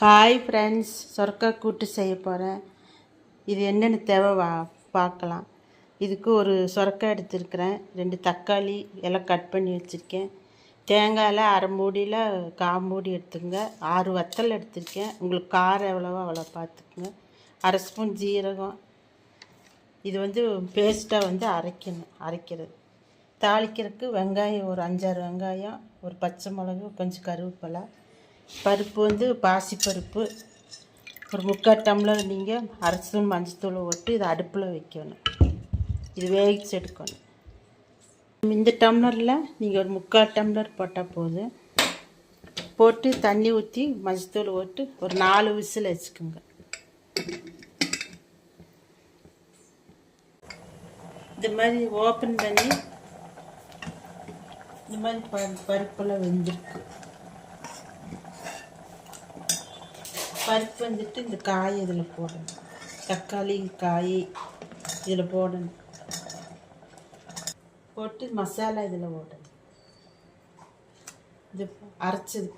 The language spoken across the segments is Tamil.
ஹாய் ஃப்ரெண்ட்ஸ், சொரக்கா கூட்டு செய்ய போகிறேன். இது என்னென்ன தேவை பார்க்கலாம். இதுக்கு ஒரு சொரக்காய் எடுத்துருக்கிறேன், 2 தக்காளி எல்லாம் கட் பண்ணி வச்சுருக்கேன். தேங்காயில் அரை மூடியில் 1/4 மூடி எடுத்துக்கங்க. 6 வத்தல் எடுத்திருக்கேன். உங்களுக்கு காரம் எவ்வளவோ அவ்வளோ பார்த்துக்குங்க. அரை ஸ்பூன் ஜீரகம். இது பேஸ்ட்டாக அரைக்கிறது. தாளிக்கிறதுக்கு வெங்காயம் ஒரு 5-6 வெங்காயம், ஒரு பச்சை மிளகு, கொஞ்சம் கருவேப்பிலை. பருப்பு பாசிப்பருப்பு ஒரு 3/4 டம்ளர். நீங்கள் அரைச்சதும் மஞ்சத்தூள் போட்டு இதை அடுப்பில் வைக்கணும். இது வேகிச்சு எடுக்கணும். இந்த டம்ளரில் நீங்கள் ஒரு 3/4 டம்ளர் போட்டால் போதும். போட்டு தண்ணி ஊற்றி மஞ்சத்தூள் போட்டு ஒரு 4 விசில் வச்சுக்கோங்க. இந்த மாதிரி ஓப்பன் பண்ணி இந்த மாதிரி பருப்பெல்லாம் வெந்திருக்கு. பருப்பு இந்த காய் இதில் போடணும். தக்காளி காய் இதில் போடணும். போட்டு மசாலா இதில் போடணும். இது அரைச்சது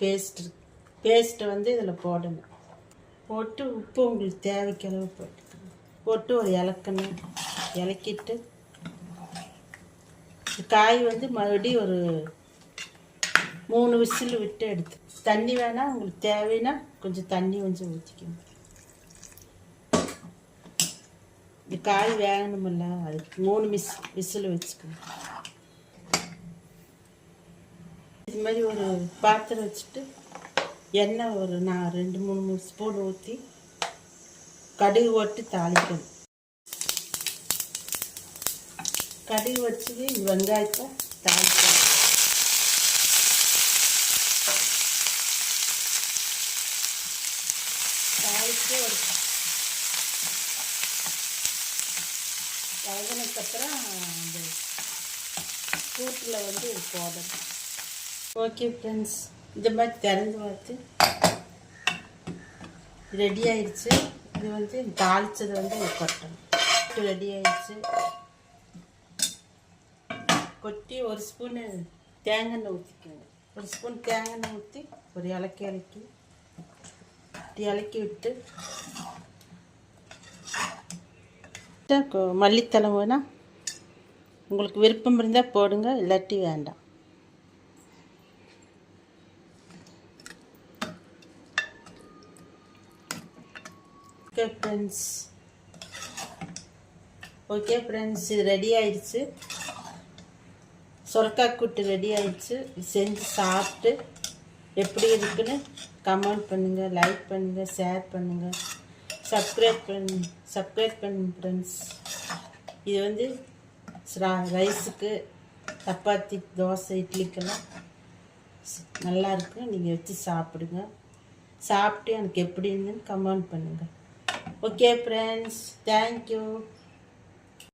பேஸ்ட்டு இதில் போடணும். போட்டு உப்பு உங்களுக்கு தேவைக்களவு போட்டுக்கணும். போட்டு ஒரு இலக்கணும். இலக்கிட்டு காய் மறுபடியும் ஒரு 3 விசில் விட்டு எடுத்து தண்ணி வேணால் உங்களுக்கு தேவைன்னா கொஞ்சம் தண்ணி ஊற்றிக்கணும். இந்த காய் வேகணுமில்ல, அதுக்கு 3 விசில் வச்சுக்கணும். இது மாதிரி ஒரு பாத்திரம் வச்சுட்டு எண்ணெய் ஒரு 2-3 ஸ்பூன் ஊற்றி கடுகு போட்டு தாளிக்கணும். கடுகு வச்சு வெங்காயத்தை தாளிக்கணும். தாளித்து ஒரு வதங்கினதுக்கப்புறம் அந்த கூட்டில் போடணும். ஓகே ஃப்ரெண்ட்ஸ், இந்த மாதிரி திறந்து பார்த்து ரெடி ஆயிடுச்சு. இது தாளித்தது கொட்டணும். ரெடி ஆயிடுச்சு. கொட்டி ஒரு ஸ்பூனு தேங்காய் எண்ணெய் ஊற்றிக்கோங்க. ஒரு ஸ்பூன் தேங்காய் எண்ணெய் ஊற்றி ஒரு இலக்கி விட்டு மல்லித்தலை வேணால் உங்களுக்கு விருப்பம் இருந்தால் போடுங்க, இல்லாட்டி வேண்டாம். ஓகே ஃப்ரெண்ட்ஸ், இது ரெடி ஆயிடுச்சு. சொரக்காய் கூட்டு ரெடி ஆயிடுச்சு. செஞ்சு சாப்பிட்டு எப்படி இருக்குன்னு கமெண்ட் பண்ணுங்கள், லைக் பண்ணுங்கள், ஷேர் பண்ணுங்கள், சப்ஸ்கிரைப் பண்ணுங்க ஃப்ரெண்ட்ஸ். இது ரைஸுக்கு, சப்பாத்தி, தோசை, இட்லிக்கெல்லாம் நல்லாயிருக்கு. நீங்கள் வச்சு சாப்பிடுங்க. சாப்பிட்டு எனக்கு எப்படி இருந்துன்னு கமெண்ட் பண்ணுங்கள். Okay friends, thank you.